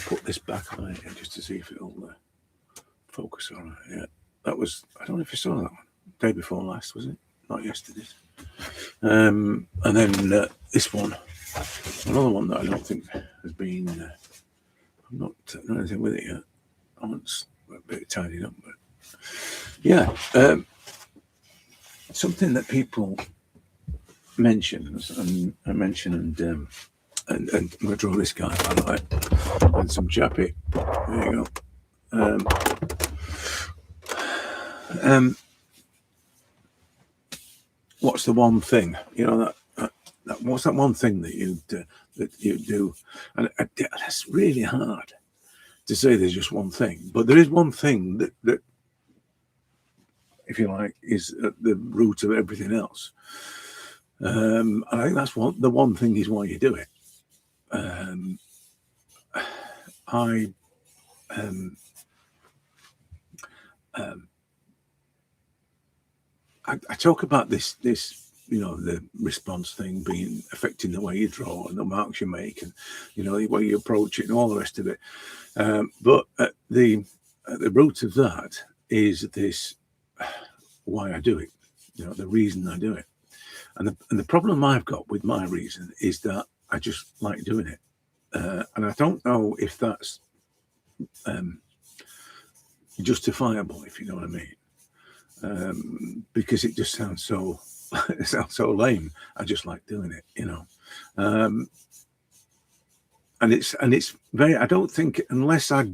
put this back on it just to see if it'll focus on it. Yeah, that was, I don't know if you saw that one. Day before last, was it? Not yesterday's. And then this one, another one that I don't think has been, I'm not done anything with it yet. I want a bit tidied up, but yeah, something that people mention, and I mentioned, and I'm going to draw this guy, by the way, and some chappy. There you go. What's the one thing, that what's that one thing that you do? And that's really hard to say. There's just one thing, but there is one thing that if you like, is at the root of everything else. And I think that's the one thing is why you do it. I talk about this, the response thing being affecting the way you draw and the marks you make, and the way you approach it and all the rest of it. But at the root of that is this: why I do it, the reason I do it. And the problem I've got with my reason is that I just like doing it. And I don't know if that's justifiable, if you know what I mean. Because it just sounds so lame. I just like doing it, and it's very, I don't think, unless I,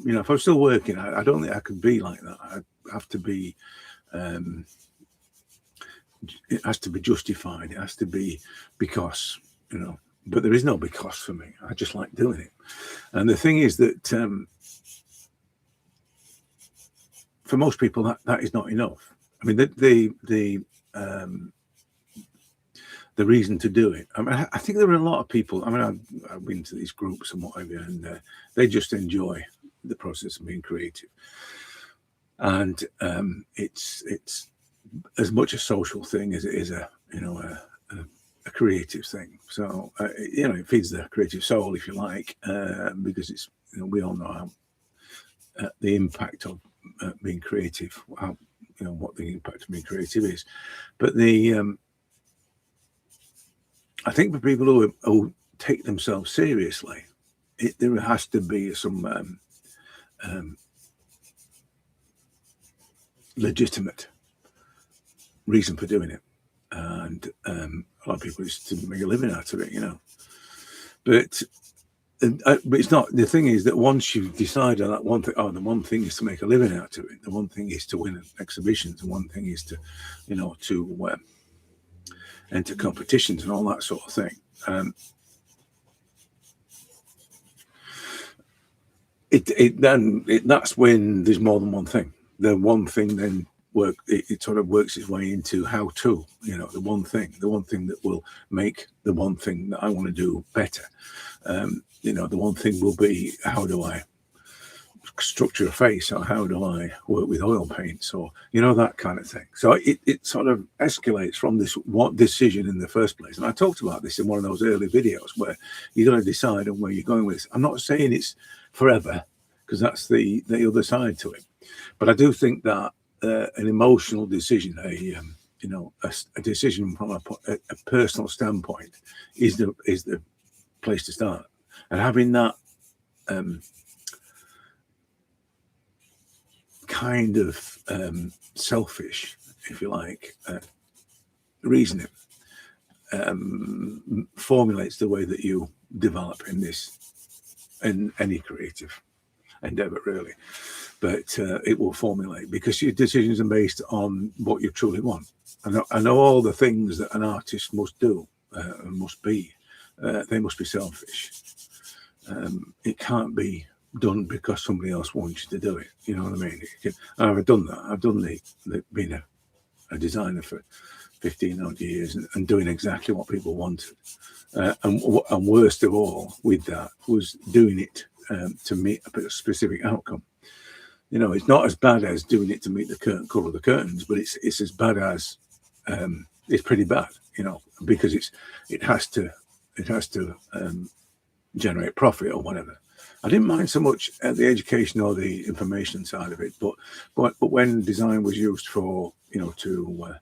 if I'm still working, I don't think I could be like that. I have to be, it has to be justified. It has to be because, but there is no because for me. I just like doing it. And the thing is that for most people, that is not enough. I mean, the reason to do it. I mean, I think there are a lot of people. I mean, I've been to these groups and whatever, and they just enjoy the process of being creative. And it's as much a social thing as it is a creative thing. So it feeds the creative soul, if you like, because it's we all know how the impact of being creative, how what the impact of being creative is. But I think for people who take themselves seriously, there has to be some legitimate reason for doing it. And a lot of people is to make a living out of it, But it's not. The thing is that once you decide on that one thing, the one thing is to make a living out of it. The one thing is to win exhibitions. The one thing is to, to enter competitions and all that sort of thing. That's when there's more than one thing. The one thing then it sort of works its way into how to, the one thing that will make the one thing that I want to do better. The one thing will be, how do I structure a face, or how do I work with oil paints, or that kind of thing. So it sort of escalates from this what decision in the first place. And I talked about this in one of those early videos where you got to decide on where you're going with this. I'm not saying it's forever, because that's the other side to it, but I do think that an emotional decision, a decision from a personal standpoint is the place to start. And having that kind of selfish, if you like, reasoning formulates the way that you develop in any creative endeavor, really. But it will formulate, because your decisions are based on what you truly want. I know all the things that an artist must do and must be. They must be selfish. It can't be done because somebody else wants you to do it. You know what I mean? I've done that. I've done being a designer for 15 odd years and doing exactly what people wanted. And worst of all with that was doing it to meet a specific outcome. It's not as bad as doing it to meet the colour of the curtains, but it's as bad as it's pretty bad, because it has to generate profit or whatever. I didn't mind so much the education or the information side of it, but when design was used for, you know, to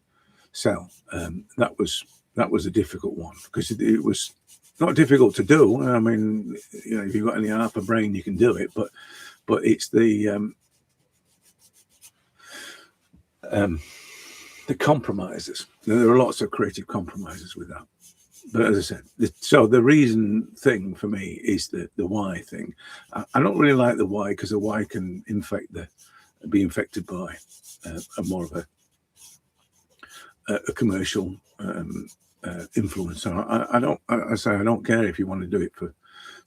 sell, that was a difficult one, because it was not difficult to do. I mean, you know, if you've got any half a brain, you can do it, but it's the compromises. There are lots of creative compromises with that. But as I said, so the reason thing for me is the why thing. I don't really like the why, because the why can be infected by more of a commercial influence. So I don't care if you want to do it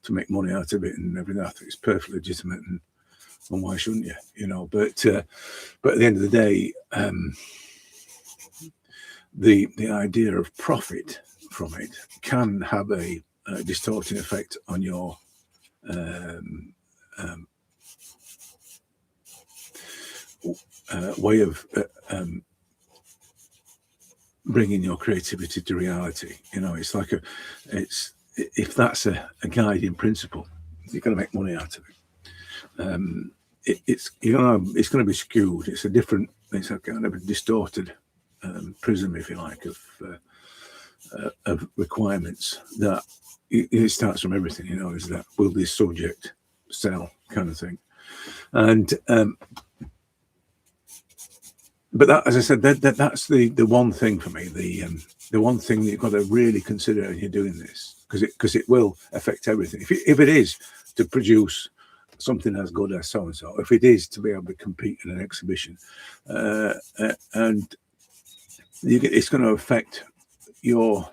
to make money out of it and everything. I think it's perfectly legitimate, and why shouldn't you? You know, but at the end of the day, the idea of profit from it can have a distorting effect on your way of bringing your creativity to reality. You know, it's like if that's a guiding principle, you're going to make money out of it. It's going to be skewed. It's a kind of a distorted prism, if you like, of requirements. That it starts from everything. You know, is that will this subject sell, kind of thing. And but that, as I said, that's the one thing for me. The one thing that you've got to really consider when you're doing this, because it will affect everything. If it is to produce something as good as so and so, if it is to be able to compete in an exhibition, and it's going to affect your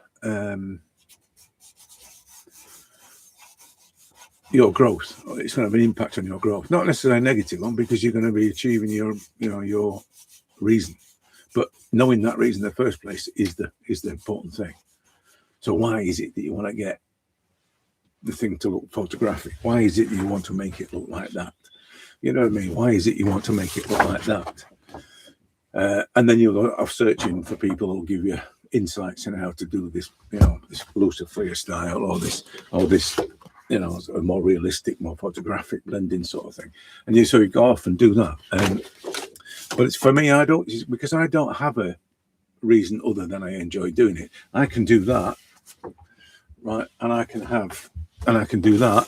growth. It's going to have an impact on your growth, not necessarily a negative one, because you're going to be achieving your reason. But knowing that reason in the first place is the important thing. So why is it that you want to get the thing to look photographic? Why is it that you want to make it look like that? You know what I mean? Why is it you want to make it look like that? And then you'll go off searching for people who'll give you insights on how to do this, you know, this Lucifer style, or this, you know, a more realistic, more photographic blending sort of thing. And you go off and do that. But it's for me, because I don't have a reason other than I enjoy doing it. I can do that, right? And I can do that,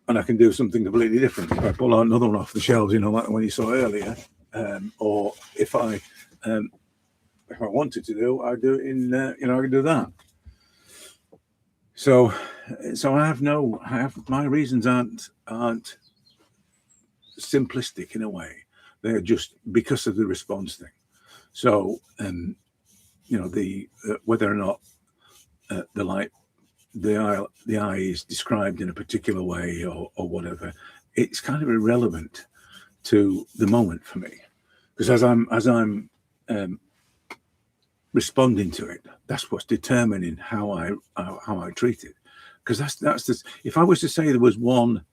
and I can do something completely different. If I pull out another one off the shelves, you know, like the one you saw earlier, or if I wanted to do, I do it in, you know, I can do that. So my reasons aren't simplistic in a way. They're just because of the response thing. So, you know, whether or not the eye is described in a particular way or whatever, it's kind of irrelevant to the moment for me, because as I'm responding to it, that's what's determining how I treat it. Because that's if I was to say there was one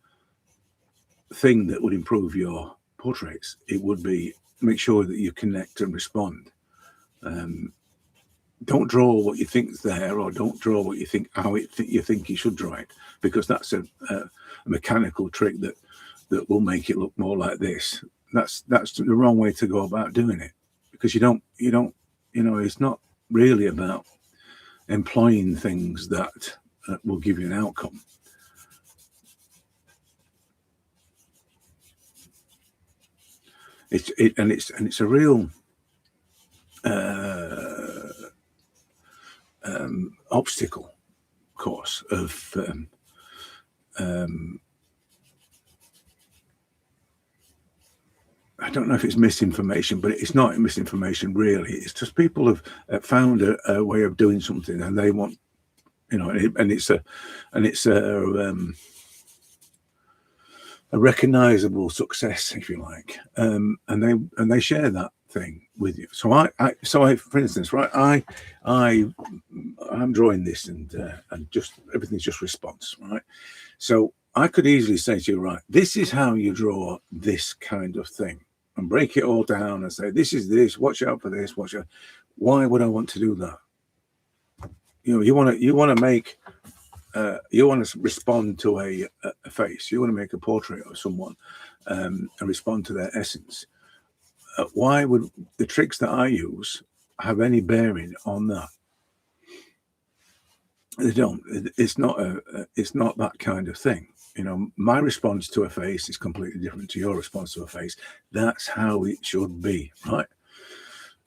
thing that would improve your portraits, it would be make sure that you connect and respond. Don't draw what you think's there, or don't draw what you think you think you should draw it, because that's a mechanical trick that will make it look more like this. That's the wrong way to go about doing it, because you don't you know, it's not really about employing things that will give you an outcome. It's a real obstacle course of I don't know if it's misinformation, but it's not misinformation really. It's just people have found a way of doing something, and they want, you know, and it's a recognizable success, if you like, and they share that thing with you. So I for instance, right, I'm drawing this, and just everything's just response, right? So I could easily say to you, right, this is how you draw this kind of thing, and break it all down and say, this is this, watch out for this, watch out. Why would I want to do that? You know, you want to make you want to respond to a face, you want to make a portrait of someone and respond to their essence. Why would the tricks that I use have any bearing on that? They don't. It's not that kind of thing. My response to a face is completely different to your response to a face. That's how it should be, right?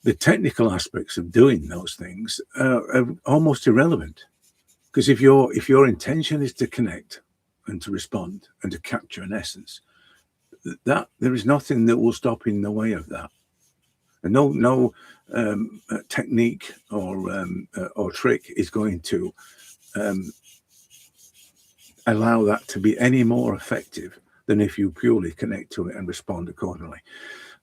The technical aspects of doing those things are almost irrelevant, because if your intention is to connect and to respond and to capture an essence, that there is nothing that will stop in the way of that. And no technique or trick is going to allow that to be any more effective than if you purely connect to it and respond accordingly.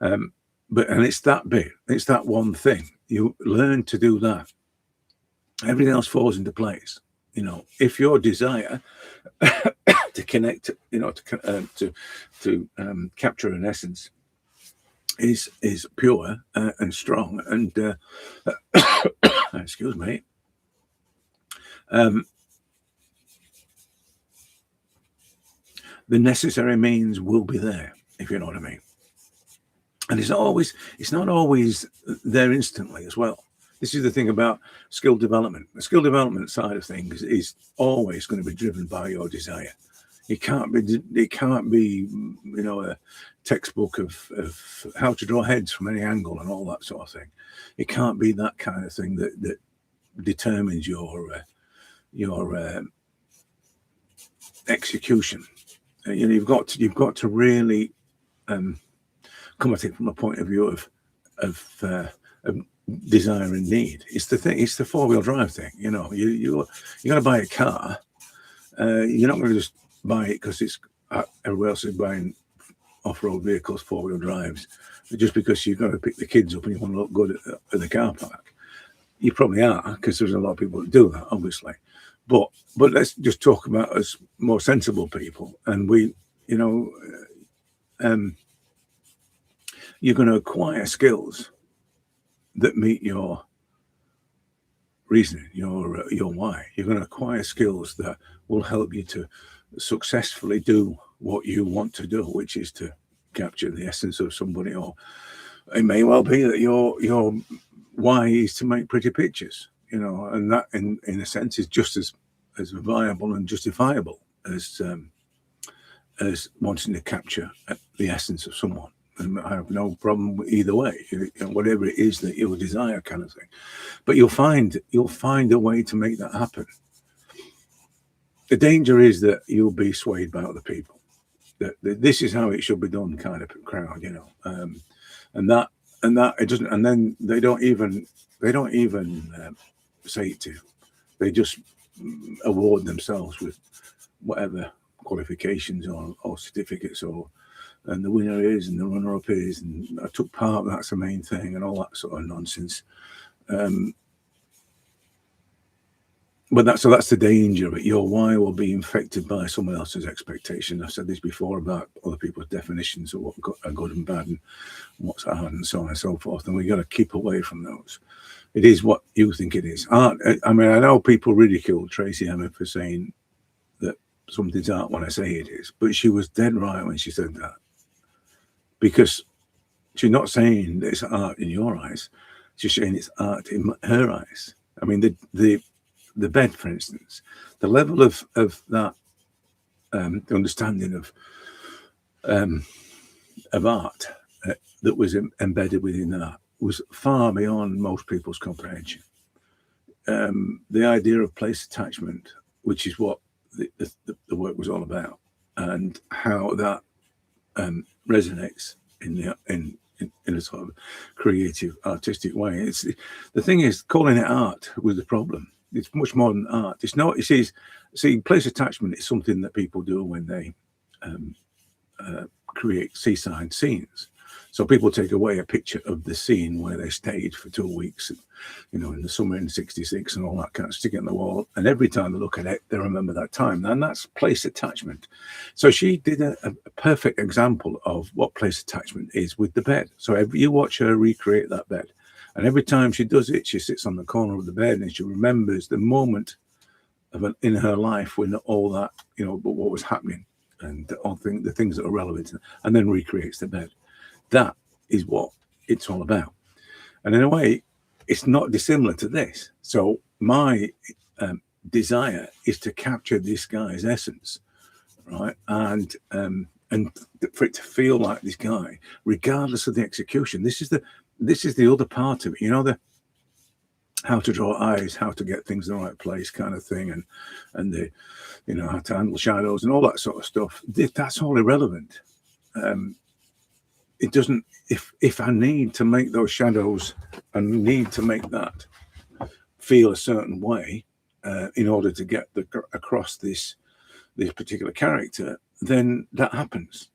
And it's that bit, it's that one thing. You learn to do that, everything else falls into place. If your desire to connect, to capture an essence is pure and strong and excuse me, the necessary means will be there, if you know what I mean. And it's not always there instantly as well. This is the thing about skill development. The skill development side of things is always going to be driven by your desire. It can't be a textbook of how to draw heads from any angle and all that sort of thing. It can't be that kind of thing that determines your execution. You've got to really come at it from a point of view of desire and need. It's the thing. It's the 4-wheel drive thing. You're going to buy a car. You're not going to just buy it because it's everywhere else is buying off-road vehicles, 4-wheel drives, just because you've got to pick the kids up and you want to look good at the car park. You probably are, because there's a lot of people that do that, obviously. But let's just talk about us more sensible people, and you're going to acquire skills that meet your reasoning, your why. You're going to acquire skills that will help you to successfully do what you want to do, which is to capture the essence of somebody. Or it may well be that your why is to make pretty pictures, and that in a sense is just as viable and justifiable as wanting to capture the essence of someone. And I have no problem either way, whatever it is that you desire, kind of thing. But you'll find a way to make that happen. The danger is that you'll be swayed by other people. That this is how it should be done, kind of crowd, and that it doesn't. And then they don't even say it to you. They just award themselves with whatever qualifications or certificates and the winner is and the runner-up is and I took part, that's the main thing, and all that sort of nonsense. But that's the danger of it. Your why will be infected by someone else's expectation. I've said this before about other people's definitions of what are good and bad and what's hard and so on and so forth, and we've got to keep away from those. It is what you think it is. Art, I mean, I know people ridicule Tracy Emin for saying that something's art when I say it is, but she was dead right when she said that. Because she's not saying that it's art in your eyes, she's saying it's art in her eyes. I mean, the bed, for instance, the level of that, the understanding of art that was embedded within that was far beyond most people's comprehension. The idea of place attachment, which is what the work was all about, and how that resonates in a sort of creative, artistic way. It's the thing is, calling it art was the problem. It's much more than art. It's not. See, place attachment is something that people do when they create seaside scenes. So people take away a picture of the scene where they stayed for 2 weeks, in the summer in '66 and all that kind of, stick it on the wall. And every time they look at it, they remember that time. And that's place attachment. So she did a perfect example of what place attachment is with the bed. So you watch her recreate that bed. And every time she does it, she sits on the corner of the bed and she remembers the moment in her life when all that, what was happening, and the things that are relevant, and then recreates the bed. That is what it's all about. And in a way, it's not dissimilar to this. So my desire is to capture this guy's essence, right? And for it to feel like this guy, regardless of the execution. This is the other part of it, the how to draw eyes, how to get things in the right place kind of thing, and the how to handle shadows and all that sort of stuff. That's all irrelevant. It doesn't, if I need to make those shadows and need to make that feel a certain way in order to get across this particular character, then that happens.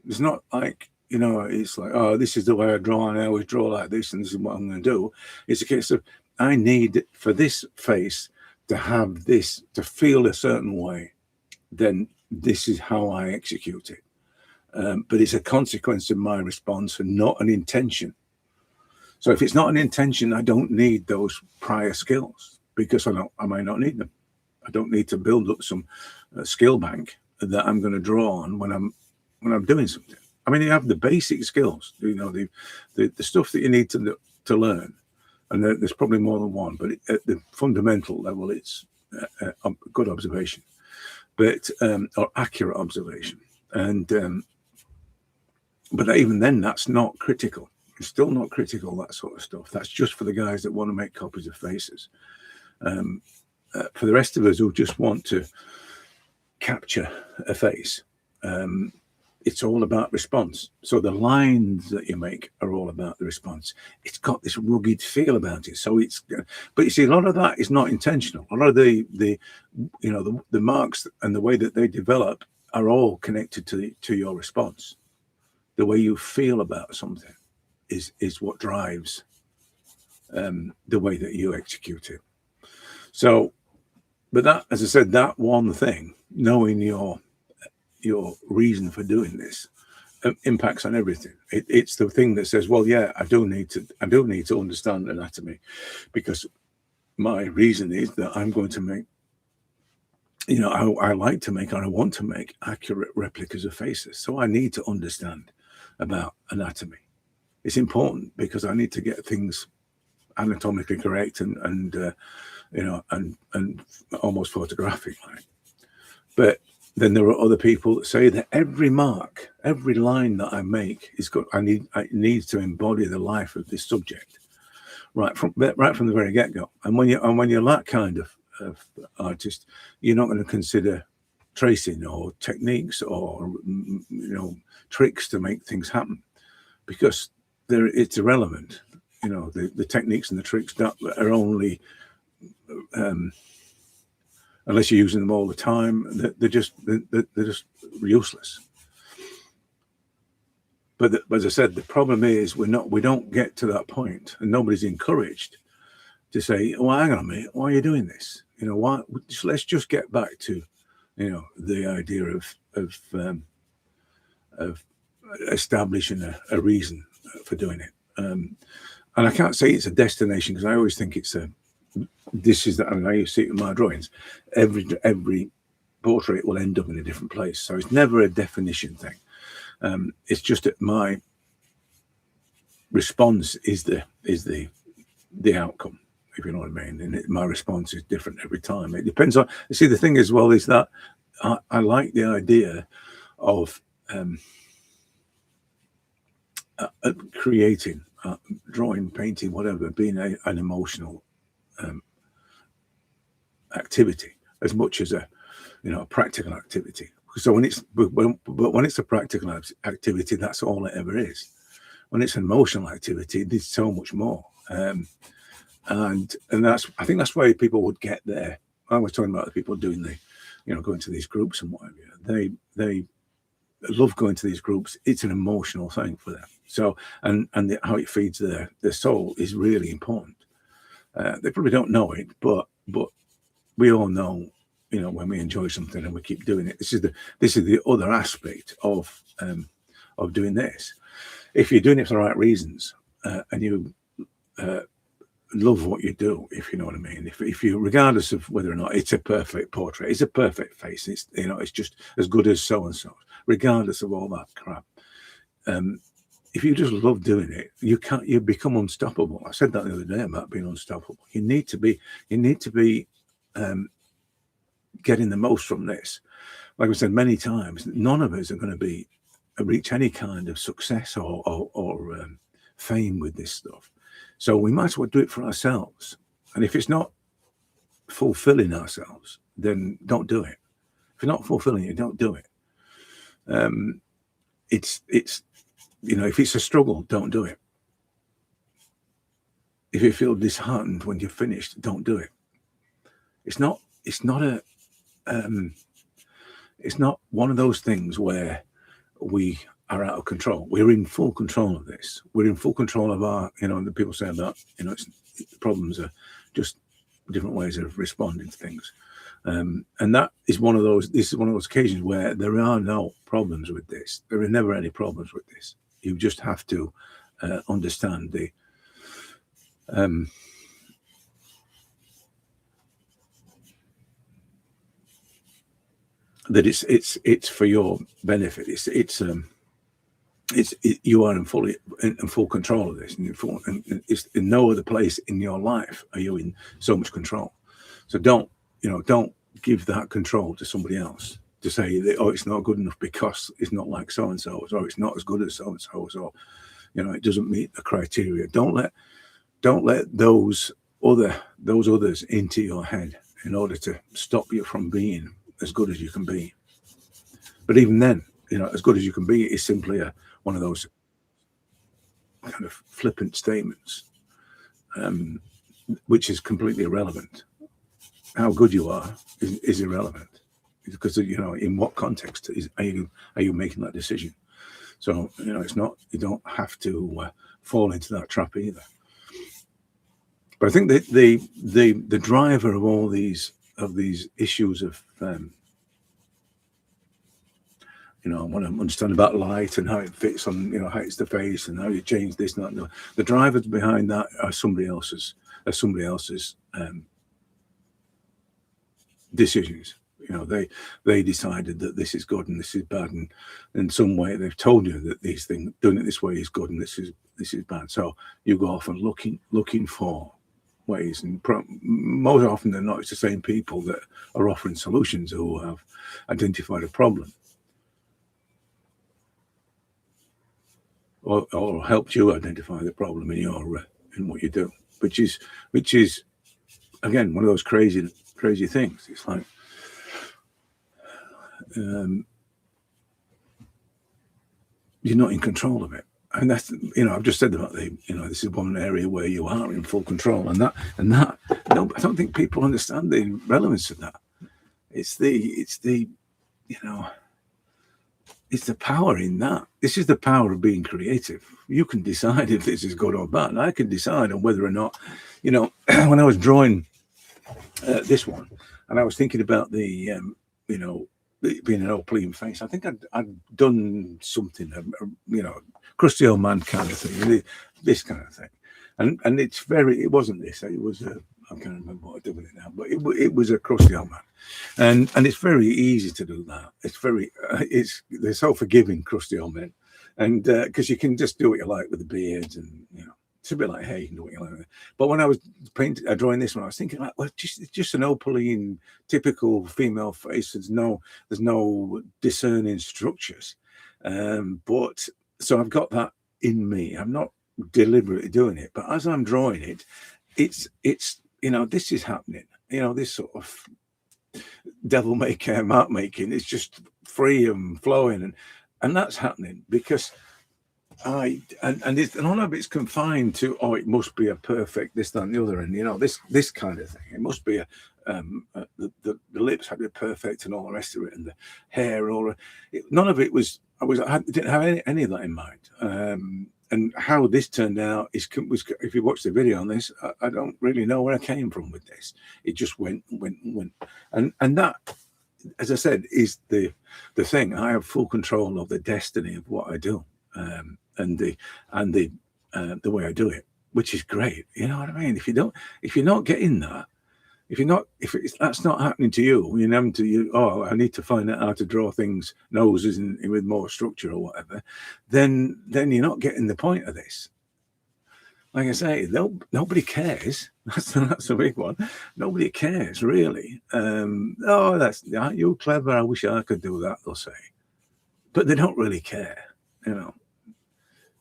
It's not like, it's like, oh, this is the way I draw, and I always draw like this, and this is what I'm going to do. It's a case of, I need for this face to have this, to feel a certain way, then this is how I execute it. But it's a consequence of my response and not an intention. So if it's not an intention, I don't need those prior skills, because I might not need them. I don't need to build up some skill bank that I'm going to draw on when I'm doing something. I mean, you have the basic skills, the stuff that you need to learn, and there's probably more than one. But at the fundamental level, it's a good observation, but or accurate observation, and but even then, that's not critical. It's still not critical, that sort of stuff. That's just for the guys that want to make copies of faces. For the rest of us who just want to capture a face, it's all about response. So the lines that you make are all about the response. It's got this rugged feel about it. So but you see, a lot of that is not intentional. A lot of the marks and the way that they develop are all connected to your response. The way you feel about something is what drives the way that you execute it. So, but that, as I said, that one thing, knowing your reason for doing this, impacts on everything. It's the thing that says, well, yeah, I do need to understand anatomy, because my reason is that I'm going to make, I like to make, and I want to make accurate replicas of faces. So I need to understand about anatomy. It's important because I need to get things anatomically correct and almost photographic like. But then there are other people that say that every line that I make is good. It needs to embody the life of this subject right from the very get-go. And when you're that kind of artist, you're not going to consider tracing or techniques or tricks to make things happen, because it's irrelevant. The techniques and the tricks that are only unless you're using them all the time, they're just useless. But as I said, the problem is we don't get to that point, and nobody's encouraged to say, "Well, hang on a minute, why are you doing this? Why? Let's just get back to, the idea of establishing a reason for doing it." And I can't say it's a destination, because I always think it's I used to see it in my drawings. Every portrait will end up in a different place, so it's never a definition thing. It's just that my response is the outcome, if you know what I mean. And my response is different every time. It depends on. You see, the thing as well is that I like the idea of creating, drawing, painting, whatever, being an emotional activity as much as a practical activity. So when it's a practical activity, that's all it ever is. When it's an emotional activity, there's so much more. And I think that's why people would get there. I was talking about the people doing going to these groups and whatever. They love going to these groups. It's an emotional thing for them. So and how it feeds their soul is really important. They probably don't know it, but we all know, when we enjoy something and we keep doing it. This is the other aspect of doing this. If you're doing it for the right reasons, and you love what you do, if you know what I mean. If you, regardless of whether or not it's a perfect portrait, it's a perfect face, it's, you know, it's just as good as so and so, regardless of all that crap. If you just love doing it, you become unstoppable. I said that the other day about being unstoppable. You need to be getting the most from this. Like I said many times, none of us are going to reach any kind of success or fame with this stuff. So we might as well do it for ourselves. And if it's not fulfilling ourselves, then don't do it. If you're not fulfilling it, don't do it. It's you know, if it's a struggle, don't do it. If you feel disheartened when you're finished, don't do it. It's not one of those things where we are out of control. We're in full control of this. We're in full control of our, you know, the people say that, you know, problems are just different ways of responding to things. And that is this is one of those occasions where there are no problems with this. There are never any problems with this. You just have to understand that it's for your benefit. You are in full control of this, and it's in no other place in your life are you in so much control. So don't give that control to somebody else to say that, oh, it's not good enough because it's not like so and so, or it's not as good as so and so, or you know, it doesn't meet the criteria. Don't let those others into your head in order to stop you from being as good as you can be. But even then, you know, as good as you can be is simply one of those kind of flippant statements, which is completely irrelevant. How good you are is irrelevant, because, you know, in what context are you making that decision? So, you know, it's not, you don't have to fall into that trap either. But I think that the driver of all these issues of you know, I want to understand about light and how it fits on, you know, how it's the face and how you change this and that. No, the drivers behind that are somebody else's decisions. You know, they decided that this is good and this is bad, and in some way they've told you that these things, doing it this way is good and this is bad. So you go off and looking for ways, and most often than not, it's the same people that are offering solutions who have identified a problem or helped you identify the problem in what you do, which is again one of those crazy things. It's like you're not in control of it. And that's, you know, I've just said about this is one area where you are in full control, and that no, I don't think people understand the relevance of that. It's the you know, it's the power in that. This is the power of being creative. You can decide if this is good or bad. I can decide on whether or not, you know, when I was drawing this one, and I was thinking about the you know, being an old clean face, I think I'd done something, you know, crusty old man kind of thing, this kind of thing, and it wasn't this. It was I can't remember what I did with it now, but it was a crusty old man, and it's very easy to do that. They're so forgiving, crusty old men, and because you can just do what you like with the beards, and you know, it's a bit like, hey, you can do what you like. But when I was drawing this one, I was thinking like, well, just an opaline, typical female face. There's no discerning structures, but so I've got that in me. I'm not deliberately doing it, but as I'm drawing it, it's you know, this is happening. You know, this sort of devil may care mark making is just free and flowing, and that's happening because and none of it's confined to, oh, it must be a perfect this, that, and the other, and you know, this kind of thing. It must be the lips had to be perfect and all the rest of it, and the hair, none of it was. I didn't have any of that in mind. And how this turned out was if you watch the video on this, I don't really know where I came from with this. It just went, and that, as I said, is the thing. I have full control of the destiny of what I do, and the way I do it. which is great. You know what I mean? If you're not getting that, that's not happening to you, you know, oh, I need to find out how to draw things, noses with more structure or whatever, then you're not getting the point of this. Like I say, nobody cares. That's a big one. Nobody cares, really. Oh, aren't you clever? I wish I could do that, they'll say. But they don't really care, you know.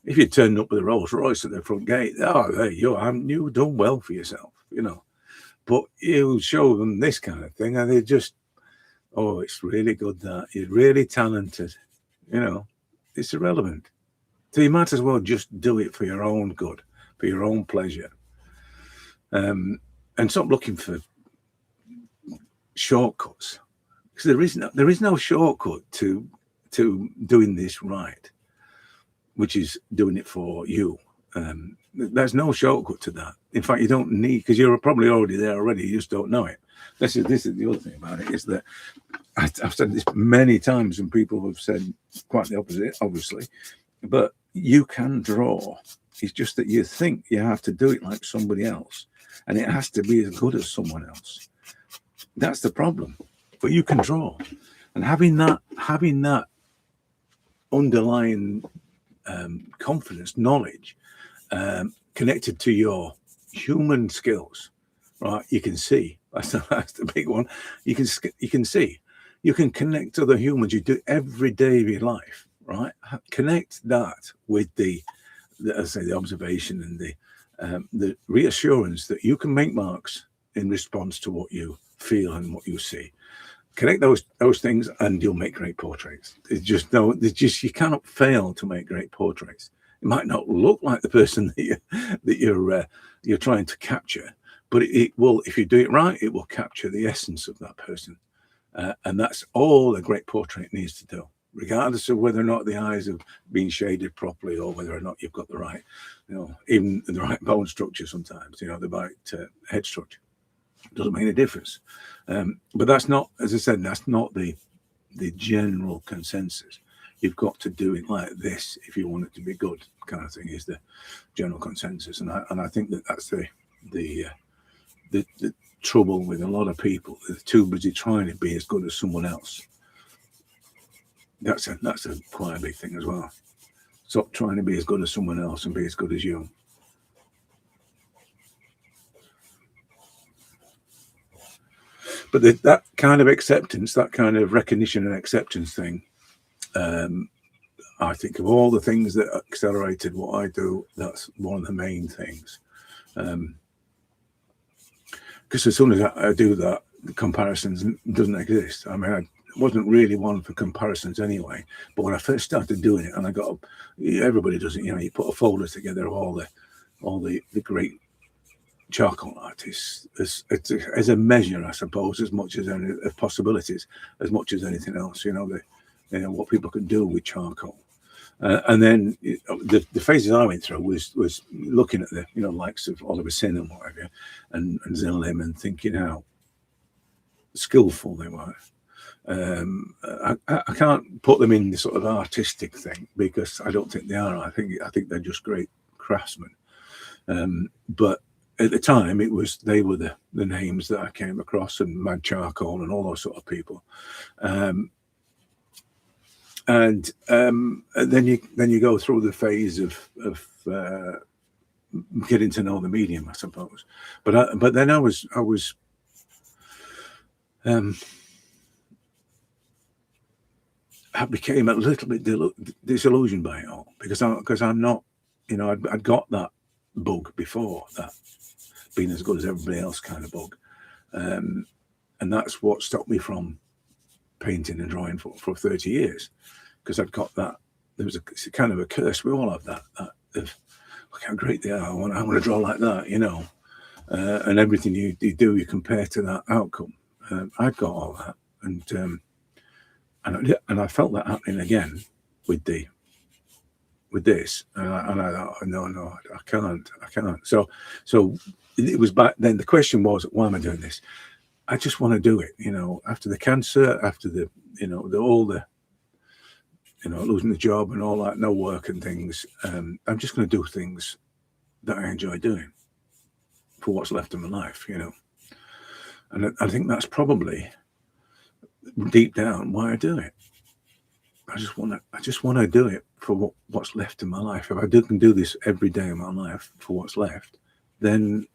If you turn up with a Rolls Royce at the front gate, oh, there you are, you've done well for yourself, you know. But you show them this kind of thing, and they just, oh, it's really good that you're really talented, you know. It's irrelevant. So you might as well just do it for your own good, for your own pleasure, and stop looking for shortcuts, because there is no shortcut to doing this right, which is doing it for you. There's no shortcut to that. In fact, you don't need, because you're probably already there already. You just don't know it. This is the other thing about it, is that I've said this many times, and people have said quite the opposite, obviously. But you can draw. It's just that you think you have to do it like somebody else, and it has to be as good as someone else. That's the problem. But you can draw, and having that underlying confidence, knowledge, connected to your human skills, right? You can see. That's the big one. You can see. You can connect to the humans you do every day of your life, right? Connect that with the observation and the reassurance that you can make marks in response to what you feel and what you see. Connect those things, and you'll make great portraits. You cannot fail to make great portraits. It might not look like the person that you're trying to capture, but it will, if you do it right, it will capture the essence of that person, and that's all a great portrait needs to do, regardless of whether or not the eyes have been shaded properly, or whether or not you've got the right, you know, even the right bone structure. Sometimes, you know, the right head structure. Doesn't make any difference. But that's not, as I said, that's not the general consensus. You've got to do it like this if you want it to be good, kind of thing, is the general consensus. And I think that's the trouble with a lot of people. They're too busy trying to be as good as someone else. That's quite a big thing as well. Stop trying to be as good as someone else and be as good as you. But that kind of acceptance, that kind of recognition and acceptance thing, I think of all the things that accelerated what I do, that's one of the main things. Because as soon as I do that, the comparisons doesn't exist. I mean, I wasn't really one for comparisons anyway. But when I first started doing it, and everybody does it, you know, you put a folder together of all the great charcoal artists as a measure, I suppose, as much as any possibilities, as much as anything else. You know, what people can do with charcoal, and then the phases I went through was looking at the, you know, likes of Oliver Sin and whatever, and Zinn Lim, and thinking how skillful they were. I can't put them in the sort of artistic thing, because I don't think they are. I think they're just great craftsmen, but at the time, they were the names that I came across, and Mad Charcoal and all those sort of people, and then you go through the phase of getting to know the medium, I suppose. But then I became a little bit disillusioned by it all, because I'm not, you know, I'd got that bug before, that being as good as everybody else kind of bug, and that's what stopped me from painting and drawing for 30 years, because I'd got that. There was a kind of a curse. We all have that of, look how great they are, I want to draw like that, you know, and everything you do, you compare to that outcome. I'd got all that, and I felt that happening again with this, and I thought, no, I can't. So it was back then. The question was, why am I doing this? I just want to do it. You know, after the cancer, after the, you know, losing the job and all that, no work and things. I'm just going to do things that I enjoy doing for what's left of my life, you know. And I think that's probably deep down why I do it. I just want to do it for what's left in my life. If I can do this every day of my life for what's left, then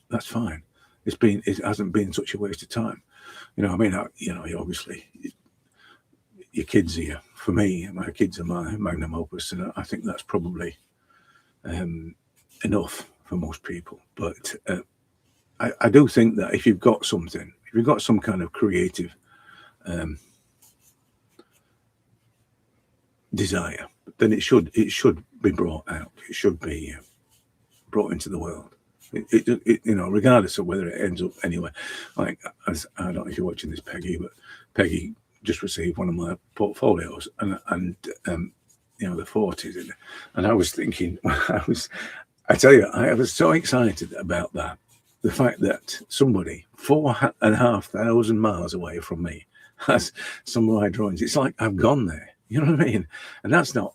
that's fine. It hasn't been such a waste of time. You know, I mean, obviously your kids here, for me, my kids are my magnum opus, and I think that's probably enough for most people. But I do think that if you've got some kind of creative desire, then it should be brought out. It should be brought into the world. It you know, regardless of whether it ends up anywhere. Like, I don't know if you're watching this, Peggy, but Peggy just received one of my portfolios, and you know, the 40s, and I was thinking, I tell you, I was so excited about that. The fact that somebody 4,500 miles away from me has some of my drawings. It's like I've gone there. You know what I mean? And that's not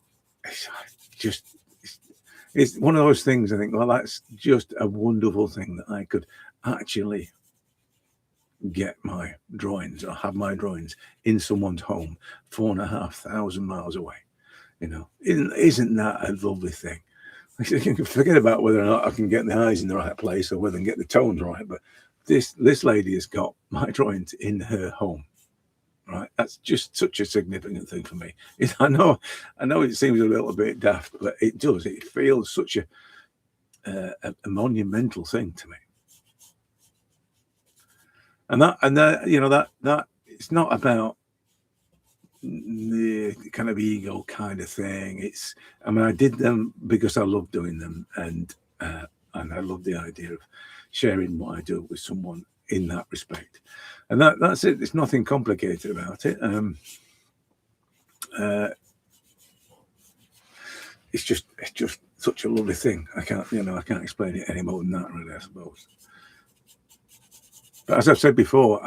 it's one of those things. I think, well, that's just a wonderful thing that I could actually get my drawings or have my drawings in someone's home 4,500 miles away. You know, isn't that a lovely thing? You can forget about whether or not I can get the eyes in the right place or whether I can get the tones right, but this lady has got my drawings in her home. Right, that's just such a significant thing for me. I know it seems a little bit daft, but it does. It feels such a monumental thing to me. And that you know, that it's not about the kind of ego kind of thing. I mean, I did them because I love doing them, and I love the idea of sharing what I do with someone in that respect. And that's it. There's nothing complicated about it. It's just such a lovely thing. I can't explain it any more than that, really, I suppose. But as I've said before,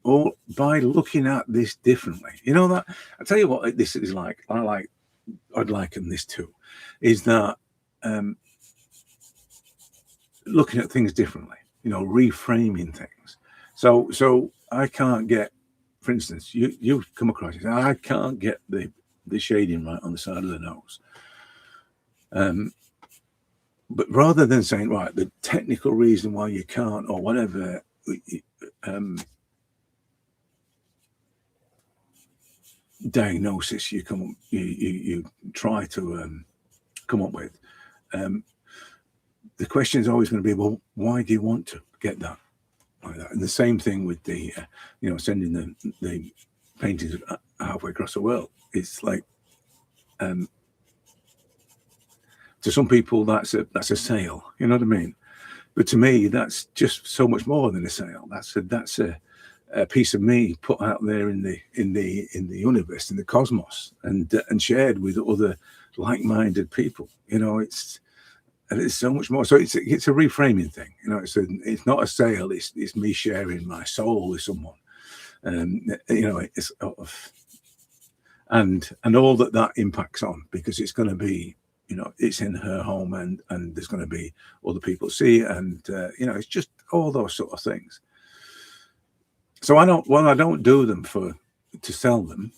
by looking at this differently, you know, that I tell you what this is like. I'd liken this to is that looking at things differently. You know, reframing things. So I can't get, for instance, you come across it. I can't get the shading right on the side of the nose. But rather than saying, right, the technical reason why you can't or whatever diagnosis you try to come up with, the question is always going to be, well, why do you want to get that like that? And the same thing with the you know, sending the paintings halfway across the world. It's like to some people that's a sale, you know what I mean? But to me, that's just so much more than a sale. That's a piece of me put out there in the universe, in the cosmos, and shared with other like-minded people. You know, it's so much more. So it's a reframing thing. You know, it's not a sale. It's me sharing my soul with someone, and you know, it's and all that impacts on, because it's going to be, you know, it's in her home, and there's going to be other people see, and you know, it's just all those sort of things. So I don't do them to sell them,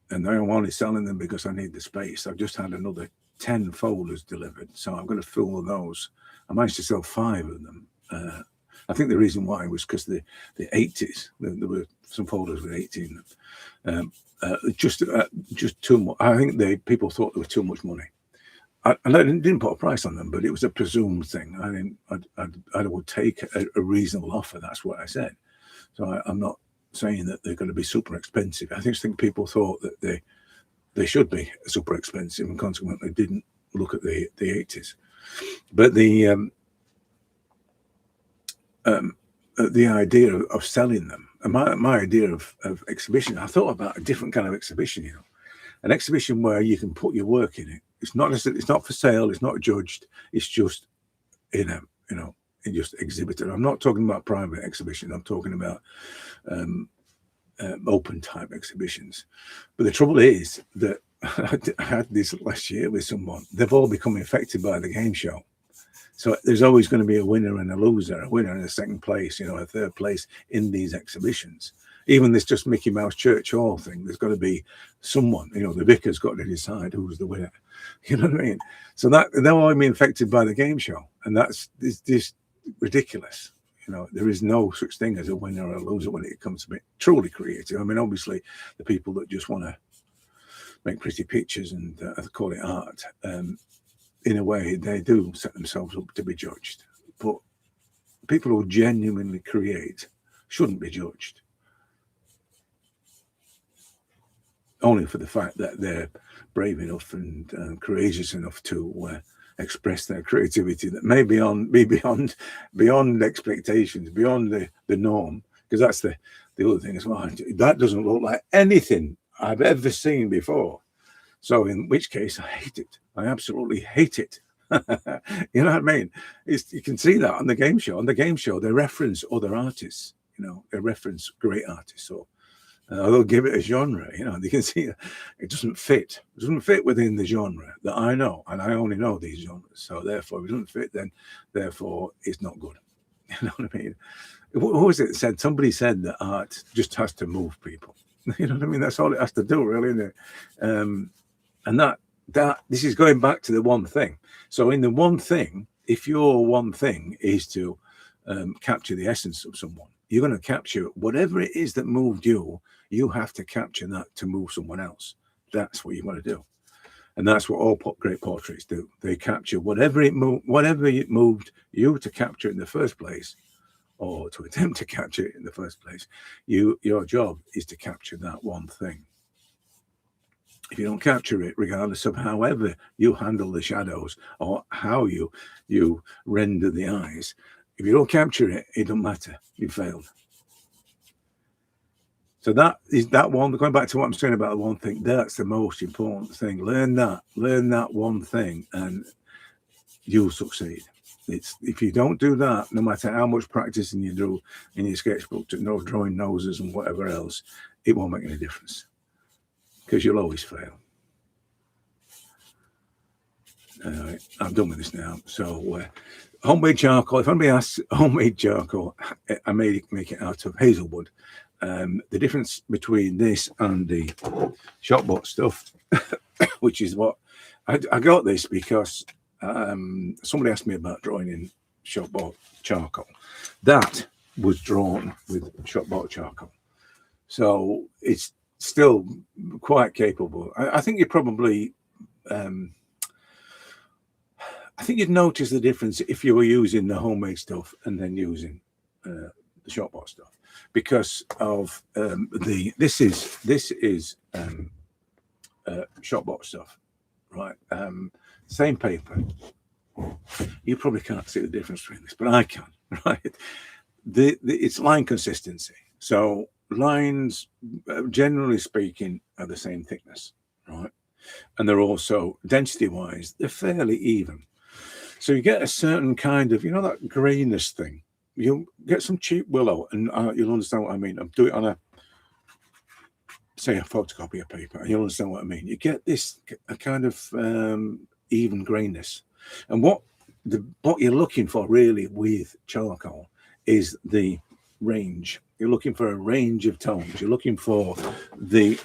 and I'm only selling them because I need the space. I've just had another 10 folders delivered, so I'm going to fill those. I managed to sell 5 of them. I think the reason why was because the 80s, there were some folders with 18 of them. Just too much. I think people thought there was too much money. I didn't put a price on them, but it was a presumed thing. I would take a reasonable offer. That's what I said. So I'm not saying that they're going to be super expensive. I just think people thought that they should be super expensive, and consequently didn't look at the 80s. But the idea of selling them, and my idea of exhibition, I thought about a different kind of exhibition. You know, an exhibition where you can put your work in it. It's not for sale. It's not judged. It's just just exhibited. I'm not talking about private exhibition. I'm talking about open type exhibitions. But the trouble is that I had this last year with someone. They've all become infected by the game show. So there's always going to be a winner and a loser, a winner and a second place, a third place in these exhibitions. Even this just Mickey Mouse Church Hall thing, there's got to be someone, the vicar's got to decide who's the winner. You know what I mean? So that they'll all be infected by the game show. And that's this ridiculous. There is no such thing as a winner or a loser when it comes to being truly creative. I mean, obviously, the people that just want to make pretty pictures and call it art, in a way, they do set themselves up to be judged. But people who genuinely create shouldn't be judged. Only for the fact that they're brave enough and courageous enough to express their creativity that may be beyond expectations, beyond the norm. Because that's the other thing as well. That doesn't look like anything I've ever seen before. So in which case, I hate it. I absolutely hate it. You know what I mean? You can see that on the game show. On the game show, they reference other artists. They reference great artists. So they'll give it a genre. You can see it doesn't fit. It doesn't fit within the genre that I know, and I only know these genres. So therefore, if it doesn't fit, then therefore it's not good. You know what I mean? What was it said? Somebody said that art just has to move people. You know what I mean? That's all it has to do, really, isn't it? And that this is going back to the one thing. So in the one thing, if your one thing is to capture the essence of someone, you're going to capture whatever it is that moved you. You have to capture that to move someone else. That's what you want to do, and that's what all great portraits do. They capture whatever it moved you to capture in the first place, or to attempt to capture it in the first place. Your job is to capture that one thing. If you don't capture it, regardless of however you handle the shadows or how you render the eyes, if you don't capture it, it don't matter. You failed. So that is that one. Going back to what I'm saying about the one thing, that's the most important thing. Learn that one thing, and you'll succeed. If you don't do that, no matter how much practicing you do in your sketchbook, no drawing noses and whatever else, it won't make any difference, because you'll always fail. Anyway, I'm done with this now. So homemade charcoal. If anybody asks, homemade charcoal, I make it out of hazelwood. The difference between this and the shop bought stuff, which is what I got this because somebody asked me about drawing in shop bought charcoal. That was drawn with shop bought charcoal, so it's still quite capable. I think you probably I think you'd notice the difference if you were using the homemade stuff and then using the shop bought stuff, because of this is shop bought stuff, right? Same paper. You probably can't see the difference between this, but I can, right? It's line consistency. So lines, generally speaking, are the same thickness, right? And they're also density-wise, they're fairly even. So you get a certain kind of, that grayness thing. You'll get some cheap willow, and you'll understand what I mean. I'll do it on a photocopy of paper, and you'll understand what I mean. You get a kind of even grayness. And what you're looking for really with charcoal is the range. You're looking for a range of tones. You're looking for the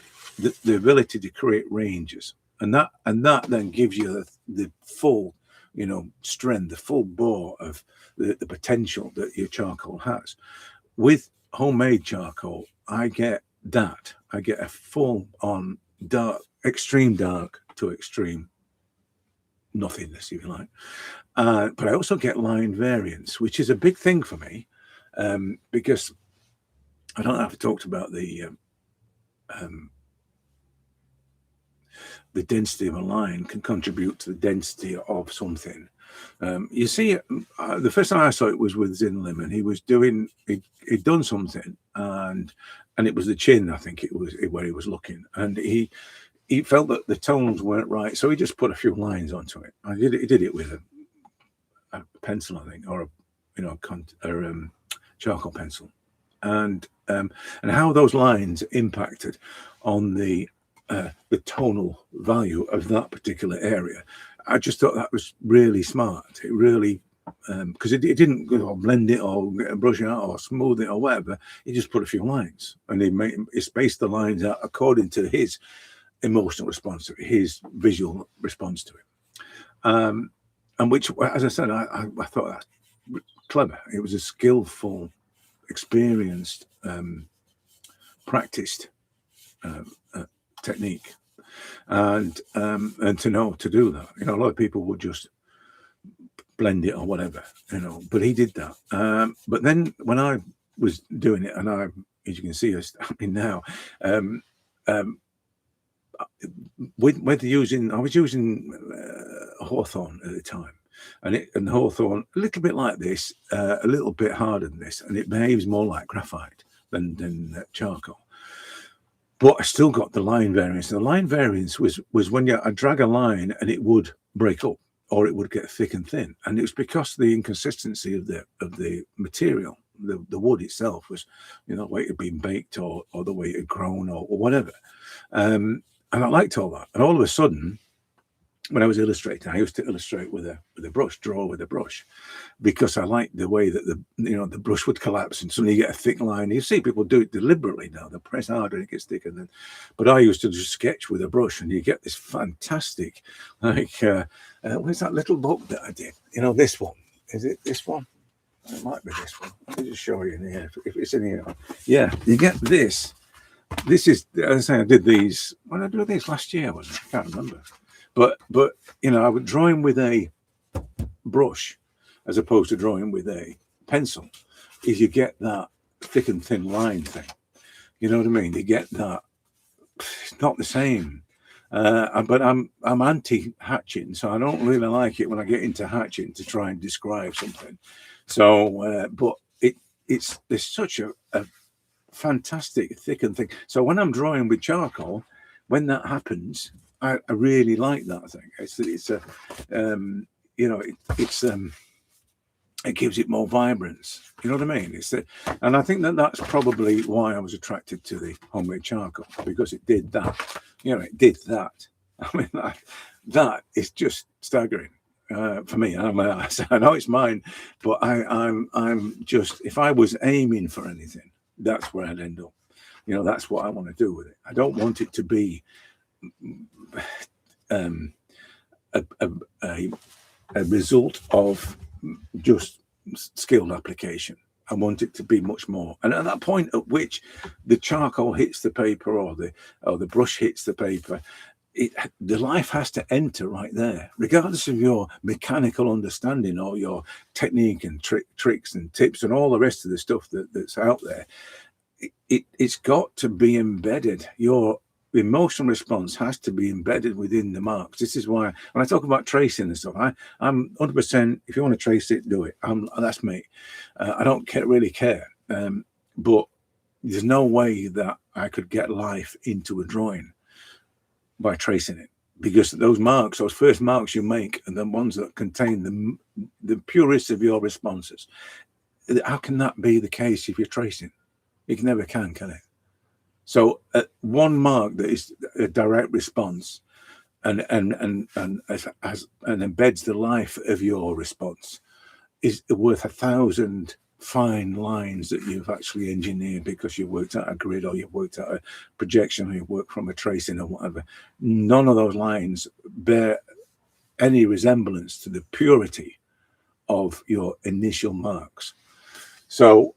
ability to create ranges, and that then gives you the full, strength, the full bore of the potential that your charcoal has. With homemade charcoal, I get that. I get a full on dark, extreme dark to extreme nothingness, if you like. But I also get line variance, which is a big thing for me, because I don't have to talk about the density of a line can contribute to the density of something. You see, the first time I saw it was with Zinlim, and he was he'd done something, and it was the chin, I think it was, where he was looking, and he felt that the tones weren't right, so he just put a few lines onto it. He did it with a pencil, I think, or a charcoal pencil, and how those lines impacted on the the tonal value of that particular area. I just thought that was really smart. It really, because it didn't blend it or brush it out or smooth it or whatever. He just put a few lines, and he spaced the lines out according to his emotional response to it, his visual response to it. And which, as I said, I thought that clever. It was a skillful, experienced, practiced technique, and to know to do that. A lot of people would just blend it or whatever, but he did that. But then when I was doing it, and as you can see, it's happening now. I was using Hawthorne at the time, and Hawthorne a little bit like this, a little bit harder than this, and it behaves more like graphite than charcoal. But I still got the line variance. The line variance was when I drag a line and it would break up, or it would get thick and thin, and it was because of the inconsistency of the material. The wood itself was, the way it had been baked, or the way it had grown, or whatever. And I liked all that. And all of a sudden, when I was illustrating, I used to illustrate with a brush, draw with a brush, because I liked the way that the brush would collapse and suddenly you get a thick line. You see people do it deliberately now. They press hard and it gets thicker. But I used to just sketch with a brush, and you get this fantastic, where's that little book that I did? This one. Is it this one? It might be this one. Let me just show you in here. If it's in here. Yeah, you get this. This is, as I say, I did these. When did I do these last year? I can't remember. But I was drawing with a brush as opposed to drawing with a pencil. Is you get that thick and thin line thing. You know what I mean? You get that. It's not the same. But I'm anti-hatching, so I don't really like it when I get into hatching to try and describe something. So, but there's such a fantastic thick and thin. So when I'm drawing with charcoal, when that happens, I really like that thing. It gives it more vibrance. You know what I mean? And I think that's probably why I was attracted to the homemade charcoal, because it did that. It did that. I mean, that is just staggering for me. I know it's mine, but I'm just, if I was aiming for anything, that's where I'd end up. That's what I want to do with it. I don't want it to be a result of just skilled application. I want it to be much more. And at that point at which the charcoal hits the paper, or the brush hits the paper, the life has to enter right there, regardless of your mechanical understanding or your technique and tricks and tips and all the rest of the stuff that's out there. It's got to be embedded. Your emotional response has to be embedded within the marks. This is why when I talk about tracing and stuff, I'm 100%. If you want to trace it, do it. That's me. I don't really care. But there's no way that I could get life into a drawing by tracing it, because those marks, those first marks you make, are the ones that contain the purest of your responses. How can that be the case if you're tracing? It never can it? So one mark that is a direct response and embeds the life of your response is worth 1,000 fine lines that you've actually engineered because you've worked out a grid, or you've worked out a projection, or you've worked from a tracing or whatever. None of those lines bear any resemblance to the purity of your initial marks. So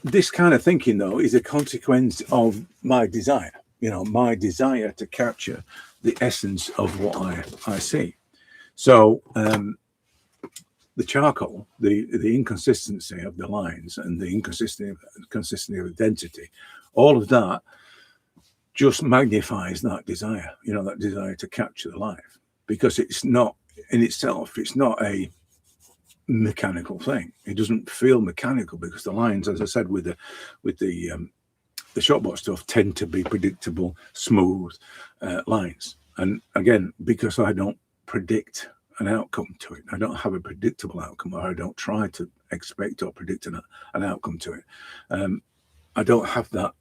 this kind of thinking, though, is a consequence of my desire, my desire to capture the essence of what I see. So the charcoal, the inconsistency of the lines and the inconsistency of identity, all of that just magnifies that desire, that desire to capture the life, because it's not in itself, it's not a mechanical thing. It doesn't feel mechanical because the lines, as I said, with the shopbox stuff, tend to be predictable, smooth lines. And again, because I don't predict an outcome to it, I don't have a predictable outcome, or I don't try to expect or predict an outcome to it. I don't have that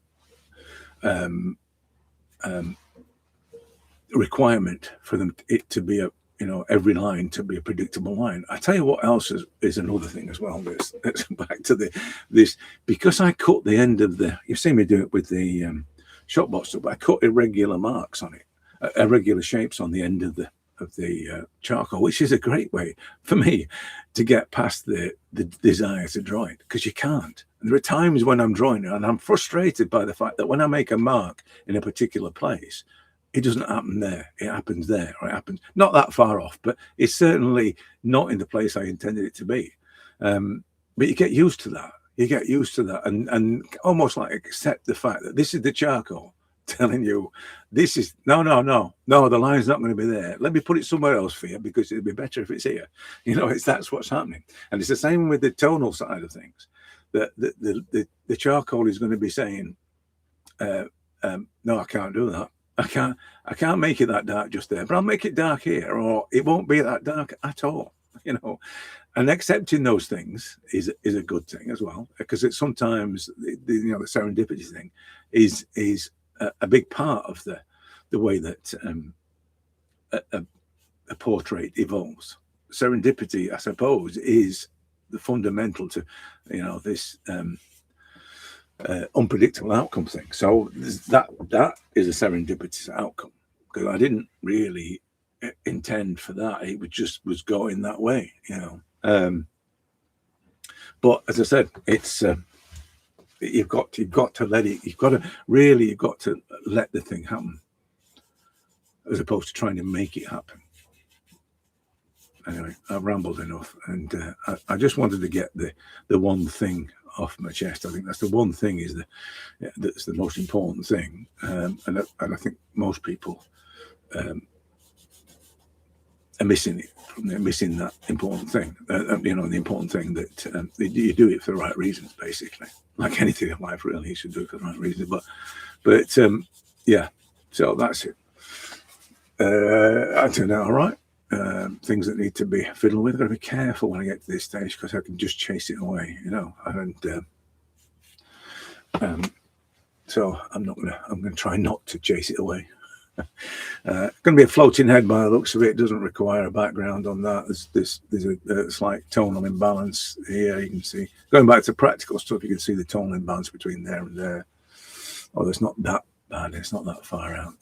requirement for them it to be a, you know, every line to be a predictable line. I tell you what else is another thing as well. Let's back to this, because I cut the end of the, you've seen me do it with the shopbox stuff, but I cut irregular marks on it, irregular shapes on the end of the charcoal, which is a great way for me to get past the desire to draw it, because you can't. And there are times when I'm drawing it and I'm frustrated by the fact that when I make a mark in a particular place, it doesn't happen there. It happens there, or it happens not that far off, but it's certainly not in the place I intended it to be. But you get used to that. You get used to that, and almost like accept the fact that this is the charcoal telling you this is no, the line's not going to be there. Let me put it somewhere else for you, because it'd be better if it's here. You know, that's what's happening. And it's the same with the tonal side of things. That the charcoal is going to be saying, no, I can't do that. I can't make it that dark just there, but I'll make it dark here, or it won't be that dark at all. You know, and accepting those things is a good thing as well, because it's sometimes you know, the serendipity thing is a big part of the way that a portrait evolves. Serendipity, I suppose, is the fundamental to, you know, this unpredictable outcome thing. So that is a serendipitous outcome, because I didn't really intend for that. It was going that way, you know. But as I said, it's you've got to let it. You've got to let the thing happen, as opposed to trying to make it happen. Anyway, I've rambled enough, and I just wanted to get the one thing off my chest. I think that's the one thing that's the most important thing, and I think most people are missing it. They're missing that important thing. You know, the important thing that you do it for the right reasons, basically. Like anything in life, really, you should do it for the right reasons. But yeah. So that's it. I turned out all right. Things that need to be fiddled with. I've got to be careful when I get to this stage, because I can just chase it away, you know. And so I'm gonna try not to chase it away. Going to be a floating head by the looks of it. It doesn't require a background on that. There's a slight tonal imbalance here. You can see, going back to practical stuff, you can see the tonal imbalance between there and there. Oh, it's not that bad. It's not that far out.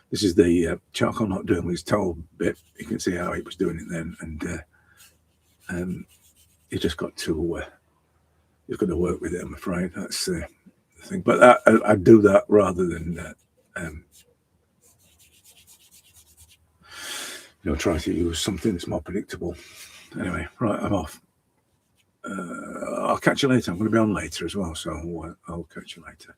This is the charcoal not doing his toe bit. You can see how he was doing it then, and you just got to you've got to work with it. I'm afraid that's the thing. But I do that rather than you know, try to use something that's more predictable. Anyway, right, I'm off. I'll catch you later. I'm going to be on later as well, so I'll catch you later.